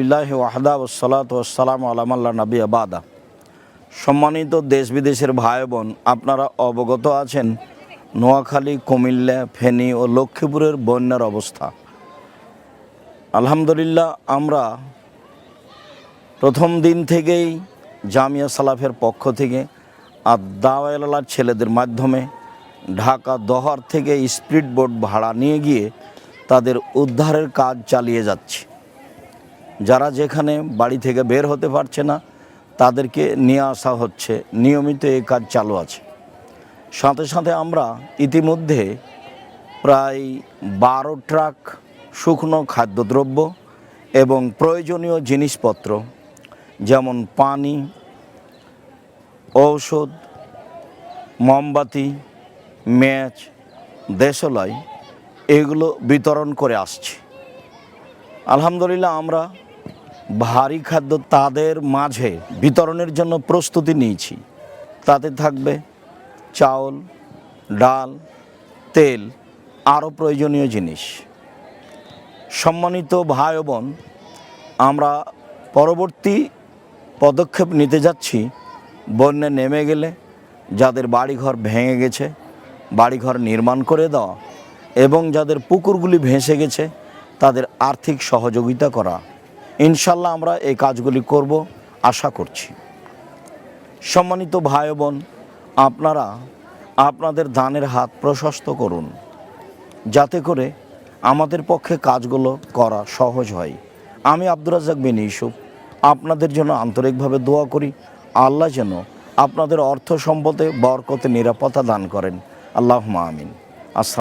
বিল্লাহি ওয়াহদা ওয়াসসালাতু ওয়াসসালামু আলা মান লা নাবিয়্যা বাদা। সম্মানিত দেশ বিদেশের ভাই বোন, আপনারা অবগত আছেন নোয়াখালী, কুমিল্লা, ফেনী ও লক্ষ্মীপুরের বন্যার অবস্থা। আলহামদুলিল্লাহ, আমরা প্রথম দিন থেকেই জামিয়া সালাফের পক্ষ থেকে আর দাওয়ালার ছেলেদের মাধ্যমে ঢাকা দহর থেকে স্পিড বোট ভাড়া নিয়ে গিয়ে তাদের উদ্ধারের কাজ চালিয়ে যাচ্ছে। যারা যেখানে বাড়ি থেকে বের হতে পারছে না তাদেরকে নিয়ে আসা হচ্ছে। নিয়মিত এই কাজ চালু আছে। সাথে সাথে আমরা ইতিমধ্যে প্রায় 12 ট্রাক শুকনো খাদ্যদ্রব্য এবং প্রয়োজনীয় জিনিসপত্র যেমন পানি, ঔষধ, মোমবাতি, ম্যাচ, দেশলাই এগুলো বিতরণ করে আসছি। আলহামদুলিল্লাহ, আমরা ভারী খাদ্য তাদের মাঝে বিতরণের জন্য প্রস্তুতি নিয়েছি। তাতে থাকবে চাউল, ডাল, তেল, আরও প্রয়োজনীয় জিনিস। সম্মানিত ভাই বোন, আমরা পরবর্তী পদক্ষেপ নিতে যাচ্ছি। বন্যা নেমে গেলে যাদের বাড়িঘর ভেঙে গেছে বাড়িঘর নির্মাণ করে দেওয়া এবং যাদের পুকুরগুলি ভেসে গেছে তাদের আর্থিক সহযোগিতা করা। ইনশাল্লাহ আমরা এই কাজগুলি করব আশা করছি। সম্মানিত ভাই বোন, আপনারা আপনাদের দানের হাত প্রশস্ত করুন যাতে করে আমাদের পক্ষে কাজগুলো করা সহজ হয়। আমি আব্দুর রাজ্জাক বিন ইউসুফ আপনাদের জন্য আন্তরিকভাবে দোয়া করি। আল্লাহ যেন আপনাদের অর্থ সম্পদে বরকতে নিরাপত্তা দান করেন। আল্লাহুম্মা আমিন।